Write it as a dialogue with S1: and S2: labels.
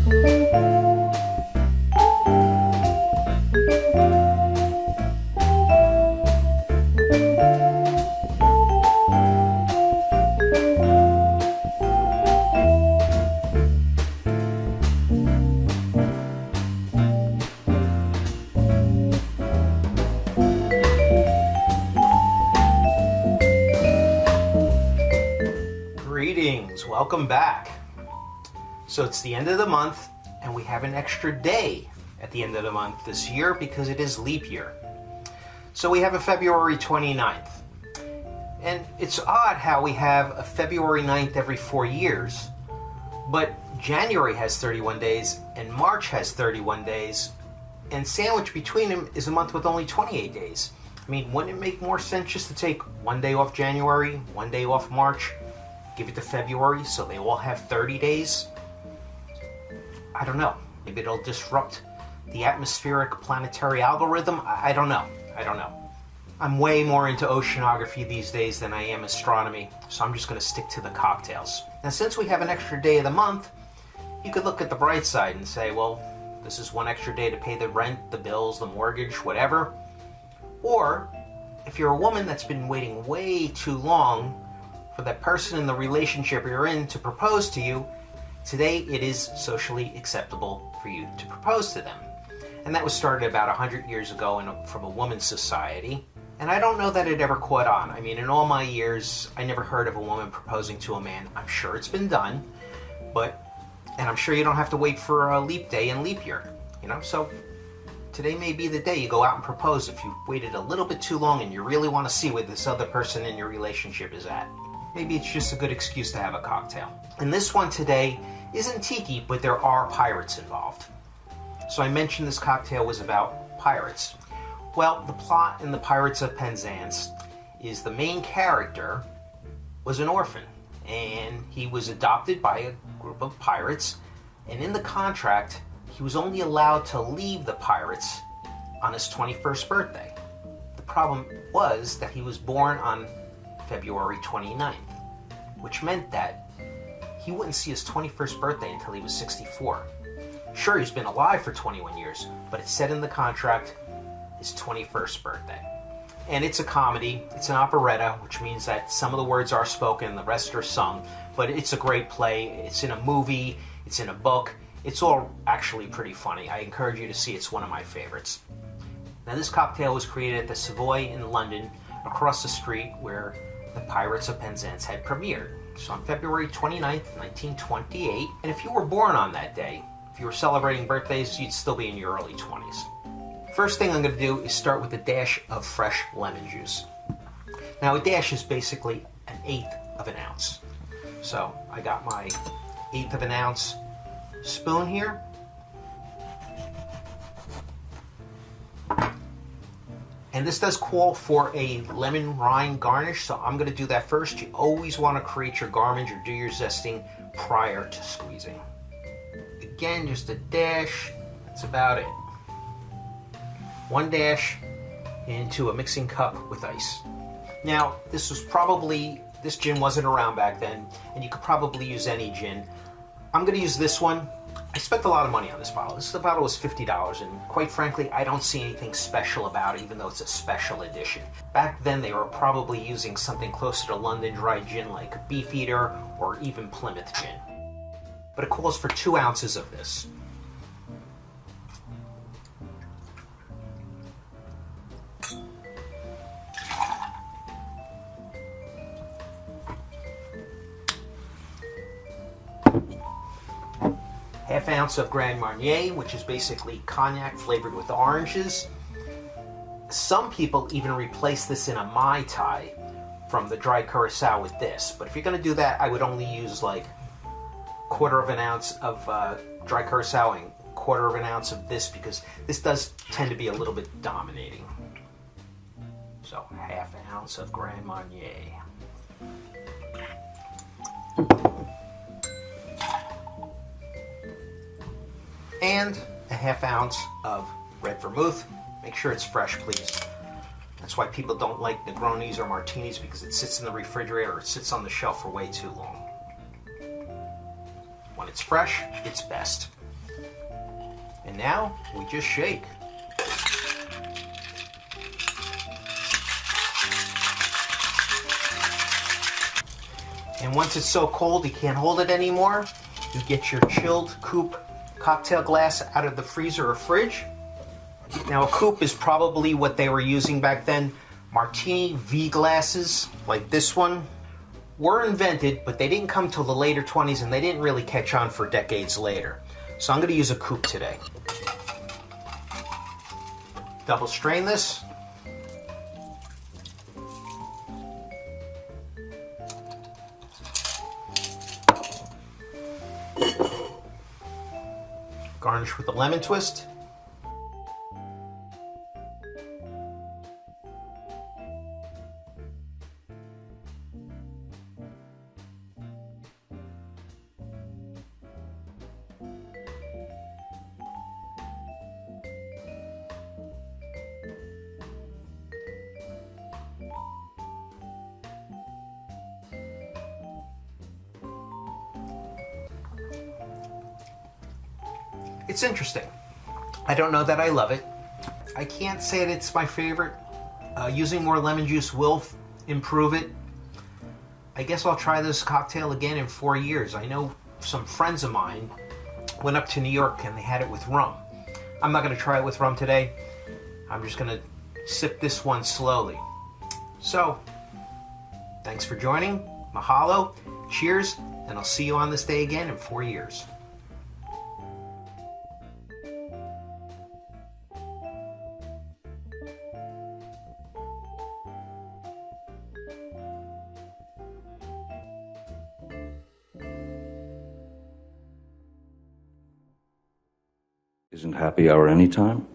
S1: Greetings, welcome back. So it's the end of the month and we have an extra day at the end of the month this year because it is leap year. So we have a February 29th. And it's odd how we have a February 9th every 4 years, but January has 31 days and March has 31 days, and sandwiched between them is a month with only 28 days. I mean, wouldn't it make more sense just to take one day off January, one day off March, give it to February so they all have 30 days? I don't know. Maybe it'll disrupt the atmospheric planetary algorithm. I don't know. I'm way more into oceanography these days than I am astronomy, so I'm just going to stick to the cocktails. Now, since we have an extra day of the month, you could look at the bright side and say, well, this is one extra day to pay the rent, the bills, the mortgage, whatever. Or, if you're a woman that's been waiting way too long for that person in the relationship you're in to propose to you, today it is socially acceptable for you to propose to them. And that was started about 100 years ago from a woman's society. And I don't know that it ever caught on. I mean, in all my years, I never heard of a woman proposing to a man. I'm sure it's been done, and I'm sure you don't have to wait for a leap day and leap year, so today may be the day you go out and propose if you waited a little bit too long and you really want to see where this other person in your relationship is at. Maybe it's just a good excuse to have a cocktail. And this one today isn't tiki, but there are pirates involved. So I mentioned this cocktail was about pirates. Well, the plot in The Pirates of Penzance is the main character was an orphan, and he was adopted by a group of pirates, and in the contract, he was only allowed to leave the pirates on his 21st birthday. The problem was that he was born on February 29th, which meant that he wouldn't see his 21st birthday until he was 64. Sure, he's been alive for 21 years, but it said in the contract his 21st birthday. And it's a comedy, it's an operetta, which means that some of the words are spoken, the rest are sung, but it's a great play. It's in a movie, it's in a book, it's all actually pretty funny. I encourage you to see it. It's one of my favorites. Now, this cocktail was created at the Savoy in London, across the street where The Pirates of Penzance had premiered. So on February 29th, 1928, and if you were born on that day, if you were celebrating birthdays, you'd still be in your early 20s. First thing I'm going to do is start with a dash of fresh lemon juice. Now, a dash is basically 1/8 of an ounce. So I got my 1/8 of an ounce spoon here. And this does call for a lemon rind garnish, so I'm going to do that first. You always want to create your garnish or do your zesting prior to squeezing. Again, just a dash, that's about it. One dash into a mixing cup with ice. Now, this gin wasn't around back then, and you could probably use any gin. I'm going to use this one. I spent a lot of money on this bottle. This bottle was $50, and quite frankly, I don't see anything special about it, even though it's a special edition. Back then, they were probably using something closer to London Dry Gin, like Beefeater or even Plymouth Gin. But it calls for 2 ounces of this. Half ounce of Grand Marnier, which is basically cognac flavored with oranges. Some people even replace this in a Mai Tai from the dry curacao with this. But if you're going to do that, I would only use like 1/4 of an ounce of dry curacao and 1/4 of an ounce of this, because this does tend to be a little bit dominating. So half ounce of Grand Marnier. And a half ounce of red vermouth. Make sure it's fresh, please. That's why people don't like Negronis or Martinis, because it sits in the refrigerator or it sits on the shelf for way too long. When it's fresh, it's best. And now we just shake. And once it's so cold you can't hold it anymore, you get your chilled coupe cocktail glass out of the freezer or fridge. Now a coupe is probably what they were using back then. Martini V glasses, like this one, were invented, but they didn't come till the later 20s and they didn't really catch on for decades later. So I'm going to use a coupe today. Double strain this. Garnish with a lemon twist. It's interesting. I don't know that I love it. I can't say that it's my favorite. Using more lemon juice will improve it. I guess I'll try this cocktail again in 4 years. I know some friends of mine went up to New York and they had it with rum. I'm not going to try it with rum today. I'm just going to sip this one slowly. So, thanks for joining. Mahalo, cheers, and I'll see you on this day again in 4 years.
S2: Isn't happy hour anytime?